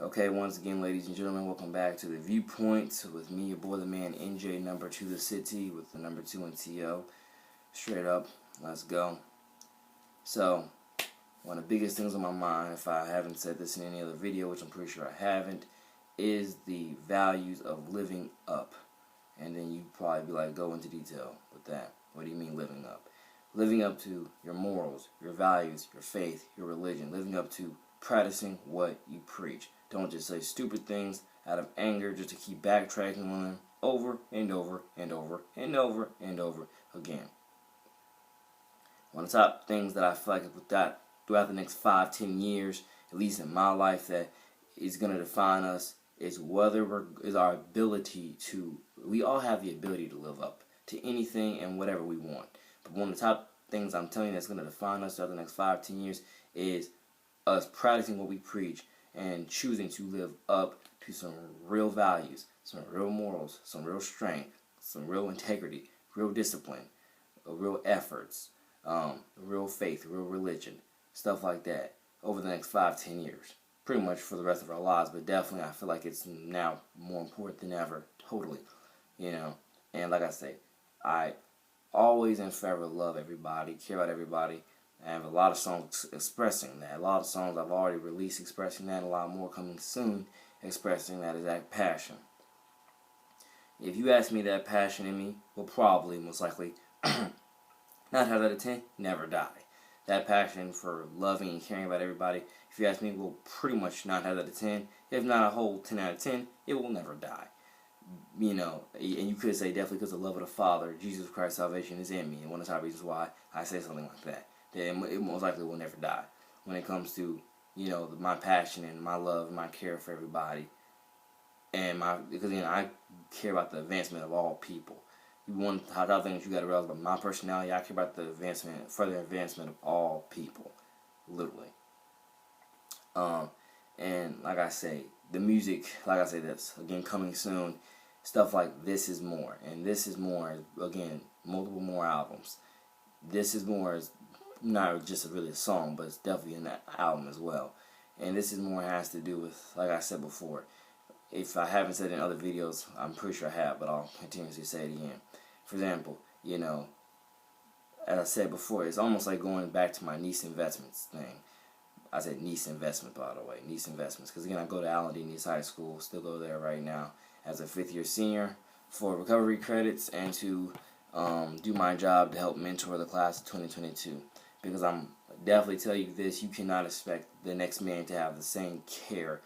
Okay, once again, ladies and gentlemen, welcome back to the Viewpoint with me, your boy, the man, NJ, number 2 the city, with the number 2 in TO. Straight up, let's go. So, one of the biggest things on my mind, if I haven't said this in any other video, which I'm pretty sure I haven't, is the values of living up. And then you probably be like, go into detail with that. What do you mean living up? Living up to your morals, your values, your faith, your religion. Living up to practicing what you preach. Don't just say stupid things out of anger just to keep backtracking on them over and over and over and over and over again. One of the top things that I feel like with that throughout the next 5-10 years, at least in my life, that is going to define us is our ability to. We all have the ability to live up to anything and whatever we want. But one of the top things I'm telling you that's going to define us throughout the next 5-10 years is us practicing what we preach and choosing to live up to some real values, some real morals, some real strength, some real integrity, real discipline, real efforts, real faith, real religion, stuff like that over the next 5-10 years. Pretty much for the rest of our lives, but definitely I feel like it's now more important than ever, totally, And like I say, I always and forever love everybody, care about everybody. I have a lot of songs expressing that. A lot of songs I've already released expressing that. A lot more coming soon expressing that exact passion. If you ask me, that passion in me will probably, most likely, 9 times out of 10, never die. That passion for loving and caring about everybody, if you ask me, will pretty much 9 times out of 10, if not a whole 10 out of 10, it will never die. And you could say definitely because the love of the Father, Jesus Christ's salvation is in me. And one of the top reasons why I say something like that. It most likely will never die when it comes to, my passion and my love and my care for everybody. And because I care about the advancement of all people. One of the top things you got to realize about my personality, I care about the further advancement of all people. Literally. And like I say, the music, like I say, that's again coming soon. Stuff like This Is More. And This Is More, again, multiple more albums. This Is More is not just really a song, but it's definitely an album as well. And This Is More has to do with, like I said before, if I haven't said it in other videos, I'm pretty sure I have, but I'll continuously say it again. For example, as I said before, it's almost like going back to my niece investments thing. I said niece investment, by the way, niece investments. Because again, I go to Allen D. Niece High School, still go there right now as a 5th year senior for recovery credits and to do my job to help mentor the class of 2022. Because I'm definitely tell you this, you cannot expect the next man to have the same care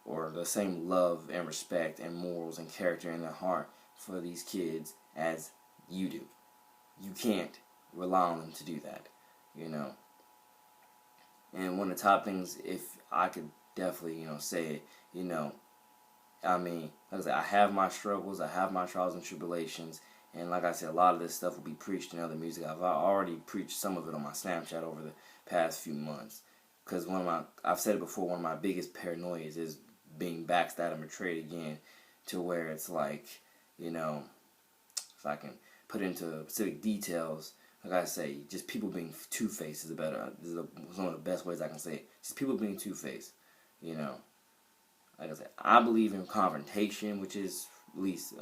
or the same love and respect and morals and character in their heart for these kids as you do. You can't rely on them to do that, And one of the top things, if I could definitely, say it, like I said, I have my struggles, I have my trials and tribulations, and like I said, a lot of this stuff will be preached in other music. I've already preached some of it on my Snapchat over the past few months. Because I've said it before, one of my biggest paranoias is being backstabbed and betrayed again, to where it's like, if I can put it into specific details, like I say, just people being two-faced is one of the best ways I can say it. Just people being two-faced, Like I said, I believe in confrontation, which is, at least,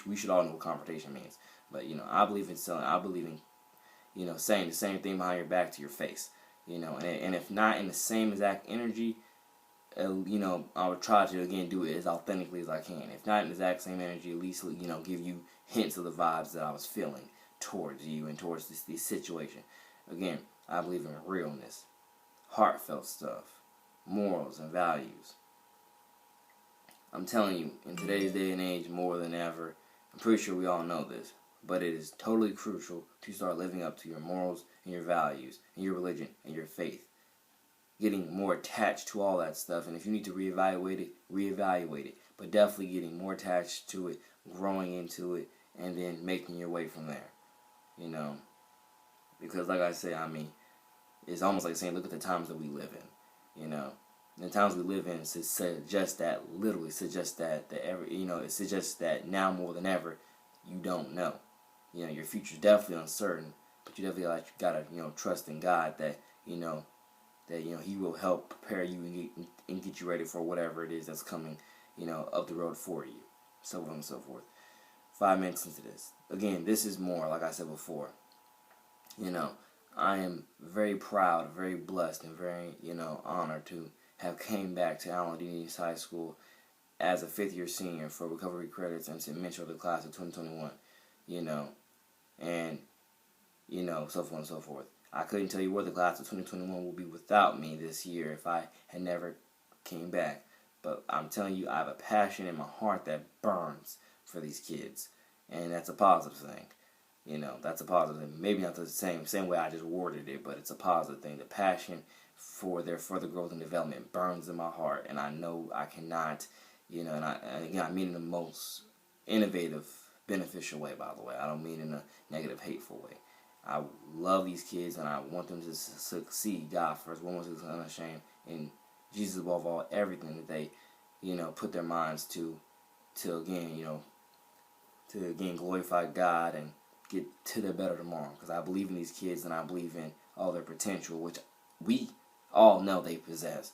we should all know what confrontation means. But, I believe in saying the same thing behind your back to your face. And if not in the same exact energy, I would try to, again, do it as authentically as I can. If not in the exact same energy, at least, give you hints of the vibes that I was feeling towards you and towards this situation. Again, I believe in realness, heartfelt stuff, morals and values. I'm telling you, in today's day and age, more than ever, I'm pretty sure we all know this, but it is totally crucial to start living up to your morals and your values and your religion and your faith. Getting more attached to all that stuff, and if you need to reevaluate it. But definitely getting more attached to it, growing into it, and then making your way from there. Because like I say, it's almost like saying, look at the times that we live in. The times we live in suggests that, literally suggests that it suggests that now more than ever, you don't know. Your future's definitely uncertain, but you definitely gotta trust in God that that, you know, he will help prepare you and get you ready for whatever it is that's coming, you know, up the road for you, so on and so forth. 5 minutes into this. Again, this is more, like I said before, you know, I am very proud, very blessed, and very, you know, honored to have came back to Allen D. East High School as a 5th-year senior for recovery credits and to mentor the class of 2021, you know, and, you know, so forth and so forth. I couldn't tell you where the class of 2021 will be without me this year if I had never came back. But I'm telling you, I have a passion in my heart that burns for these kids, and that's a positive thing. You know, that's a positive thing. Maybe not the same way I just worded it, but it's a positive thing. The passion for their further growth and development burns in my heart, and I know I cannot, you know, and again, I mean in the most innovative, beneficial way, by the way. I don't mean in a negative, hateful way. I love these kids, and I want them to succeed. God first, one was unashamed, and Jesus above all, everything that they, you know, put their minds to again, you know, to again glorify God and get to their better tomorrow. Because I believe in these kids, and I believe in all their potential, which we all know they possess.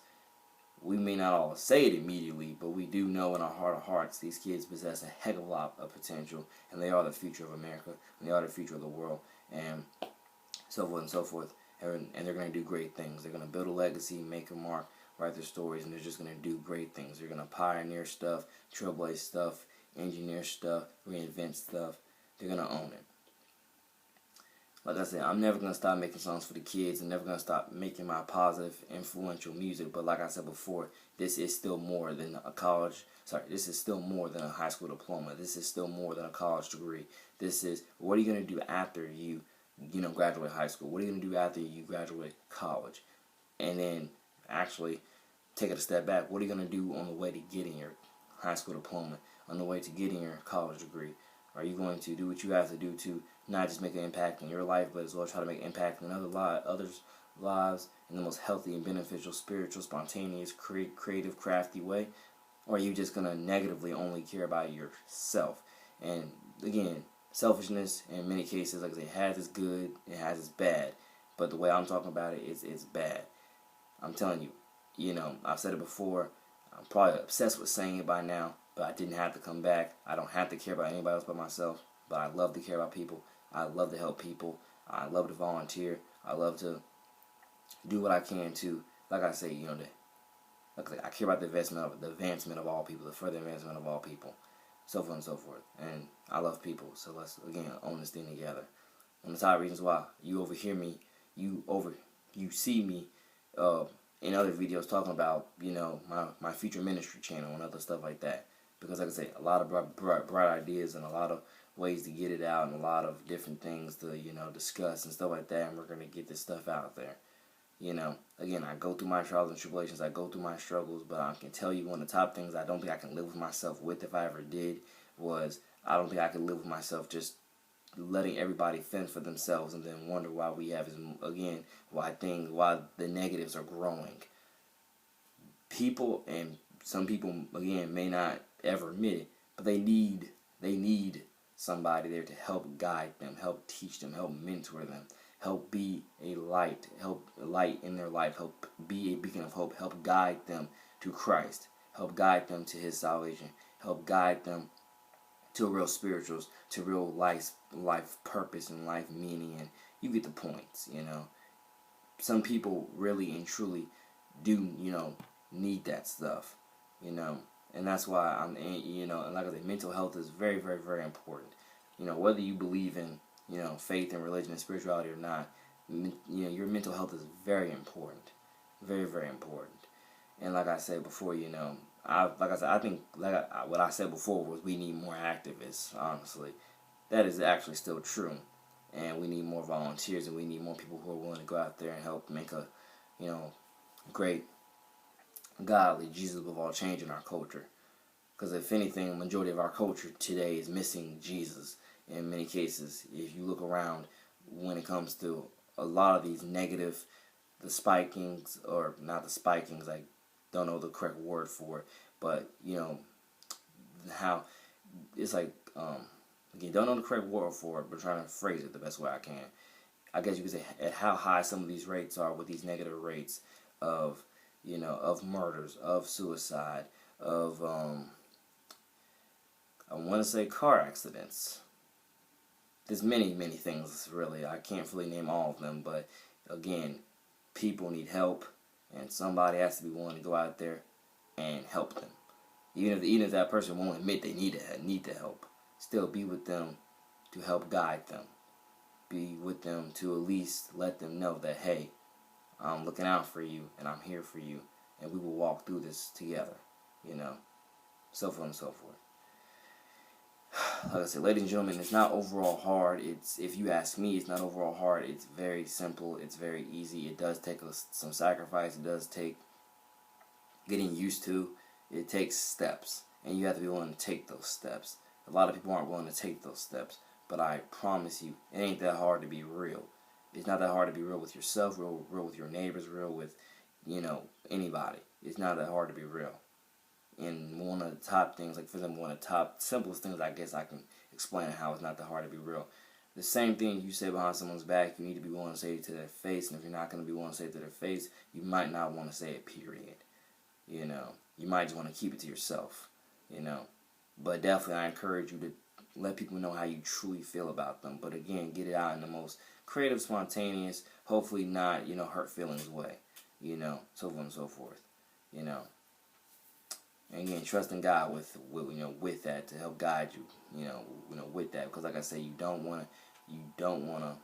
We may not all say it immediately, but we do know in our heart of hearts these kids possess a heck of a lot of potential, and they are the future of America, and they are the future of the world, and so forth and so forth. And they're going to do great things. They're going to build a legacy, make a mark, write their stories, and they're just going to do great things. They're going to pioneer stuff, trailblaze stuff, engineer stuff, reinvent stuff. They're going to own it. Like I said, I'm never going to stop making songs for the kids. I'm never going to stop making my positive, influential music. But like I said before, this is still more than a college. This is still more than a high school diploma. This is still more than a college degree. This is, what are you going to do after you know, graduate high school? What are you going to do after you graduate college? And then actually take it a step back. What are you going to do on the way to getting your high school diploma, on the way to getting your college degree? Are you going to do what you have to do to not just make an impact in your life, but as well try to make an impact in others' lives in the most healthy and beneficial, spiritual, spontaneous, creative, crafty way? Or are you just going to negatively only care about yourself? And again, selfishness in many cases, like I say, has its good, it has its bad. But the way I'm talking about it, it's bad. I'm telling you, you know, I've said it before. I'm probably obsessed with saying it by now, but I didn't have to come back. I don't have to care about anybody else but myself, but I love to care about people. I love to help people. I love to volunteer. I love to do what I can to, like I say, you know, I care about the advancement of all people, the further advancement of all people, so forth and so forth. And I love people, so let's again own this thing together. And the top reasons why you overhear me, you see me in other videos talking about, you know, my future ministry channel and other stuff like that. Because like I say, a lot of bright ideas and a lot of ways to get it out and a lot of different things to, you know, discuss and stuff like that. And we're going to get this stuff out there. You know, again, I go through my trials and tribulations. I go through my struggles. But I can tell you one of the top things I don't think I can live with myself with, if I ever did, was I don't think I could live with myself just letting everybody fend for themselves and then wonder why we have, again, why the negatives are growing. People, and some people, again, may not ever admit it, but they need somebody there to help guide them, help teach them, help mentor them, help be a light, help light in their life, help be a beacon of hope, help guide them to Christ, help guide them to His salvation, help guide them to real spirituals, to real life purpose and life meaning, and you get the points, you know. Some people really and truly do, you know, need that stuff, you know, and that's why you know, and like I said, mental health is very, very, very important. You know, whether you believe in, you know, faith and religion and spirituality or not, you know, your mental health is very important, very, very important. And like I said before, you know, I think what I said before was we need more activists. Honestly, that is actually still true, and we need more volunteers, and we need more people who are willing to go out there and help make a, you know, great, godly, Jesus above all change in our culture. Because if anything, the majority of our culture today is missing Jesus. In many cases, if you look around, when it comes to a lot of these negative, the spikings, or not the spikings, I don't know the correct word for it, but, you know, how it's like, again, don't know the correct word for it, but trying to phrase it the best way I can. I guess you could say at how high some of these rates are with these negative rates. of, of murders, of suicide, of, I want to say car accidents. There's many, many things, really. I can't really name all of them, but again, people need help, and somebody has to be willing to go out there and help them. Even if that person won't admit they need the help, still be with them to help guide them. Be with them to at least let them know that, hey, I'm looking out for you, and I'm here for you, and we will walk through this together, so forth and so forth. Like I said, ladies and gentlemen, it's not overall hard. If you ask me, it's not overall hard. It's very simple. It's very easy. It does take some sacrifice. It does take getting used to. It takes steps, and you have to be willing to take those steps. A lot of people aren't willing to take those steps, but I promise you, it ain't that hard to be real. It's not that hard to be real with yourself, real with your neighbors, real with, anybody. It's not that hard to be real. And one of the top things, like for example, one of the top simplest things I guess I can explain how it's not that hard to be real. The same thing you say behind someone's back, you need to be willing to say it to their face. And if you're not going to be willing to say it to their face, you might not want to say it, period. You might just want to keep it to yourself, But definitely I encourage you to let people know how you truly feel about them. But again, get it out in the most creative, spontaneous, hopefully not, hurt feelings way, so on and so forth, And again, trust in God with that to help guide you, with that, because like I say, you don't want to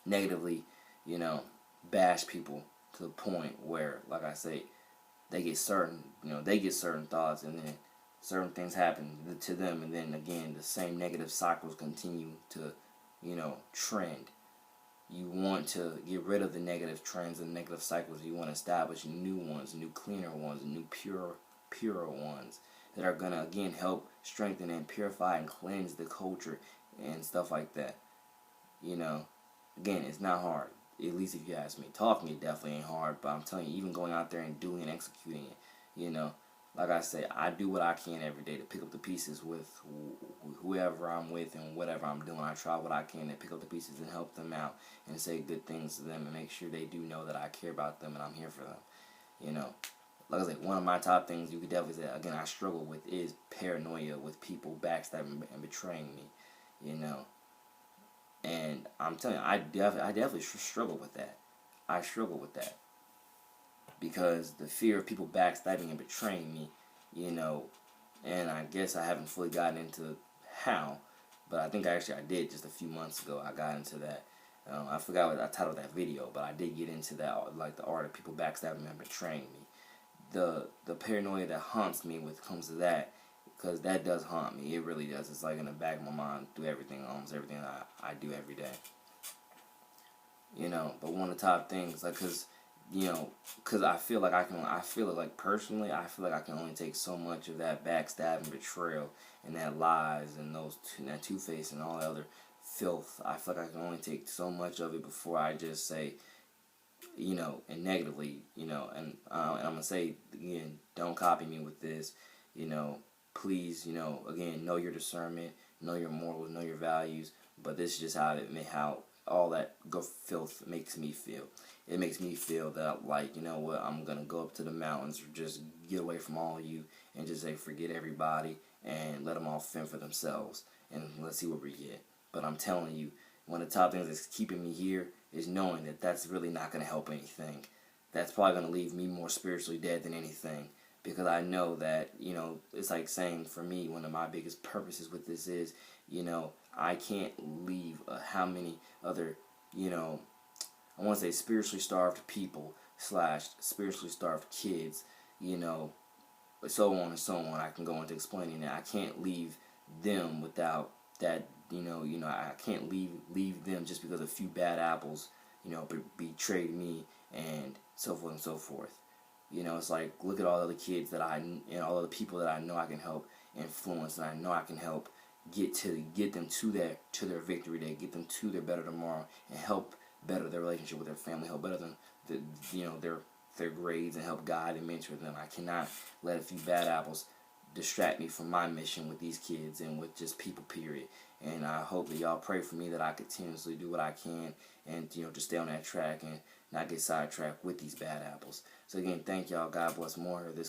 negatively, bash people to the point where, like I say, they get certain thoughts, and then certain things happen to them, and then again the same negative cycles continue to, trend. You want to get rid of the negative trends and negative cycles. You want to establish new ones, new cleaner ones, new purer ones that are going to, again, help strengthen and purify and cleanse the culture and stuff like that. Again, it's not hard, at least if you ask me. Talking it definitely ain't hard, but I'm telling you, even going out there and doing and executing it, like I say, I do what I can every day to pick up the pieces with whoever I'm with and whatever I'm doing. I try what I can to pick up the pieces and help them out and say good things to them and make sure they do know that I care about them and I'm here for them. Like I say, one of my top things you could definitely say, again, I struggle with is paranoia, with people backstabbing and betraying me, And I'm telling you, I definitely struggle with that. I struggle with that. Because the fear of people backstabbing and betraying me, and I guess I haven't fully gotten into how, but I think I did just a few months ago. I got into that. I forgot what I titled that video, but I did get into that, like the art of people backstabbing and betraying me. The paranoia that haunts me when it comes to that, because that does haunt me. It really does. It's like in the back of my mind through almost everything I do every day. But one of the top things, like, because I feel like personally, I feel like I can only take so much of that backstab and betrayal and that lies and that Twofaced and all that other filth. I feel like I can only take so much of it before I just say, and negatively, and I'm going to say, again, don't copy me with this, please, again, know your discernment, know your morals, know your values, but this is just how all that filth makes me feel. It makes me feel that, like, what, I'm going to go up to the mountains or just get away from all of you and just say, forget everybody and let them all fend for themselves. And let's see what we get. But I'm telling you, one of the top things that's keeping me here is knowing that that's really not going to help anything. That's probably going to leave me more spiritually dead than anything. Because I know that, it's like saying, for me, one of my biggest purposes with this is, I can't leave how many other, I want to say spiritually starved people / spiritually starved kids, so on and so on. I can go into explaining that. I can't leave them without that, I can't leave them just because a few bad apples, betrayed me and so forth and so forth. It's like, look at all the other kids and all the people that I know I can help influence, and I know I can help get them to their victory day, get them to their better tomorrow, and help better their relationship with their family, help better their grades, and help guide and mentor them. I cannot let a few bad apples distract me from my mission with these kids and with just people, period. And I hope that y'all pray for me that I continuously do what I can and just stay on that track and not get sidetracked with these bad apples. So again, thank y'all. God bless more. This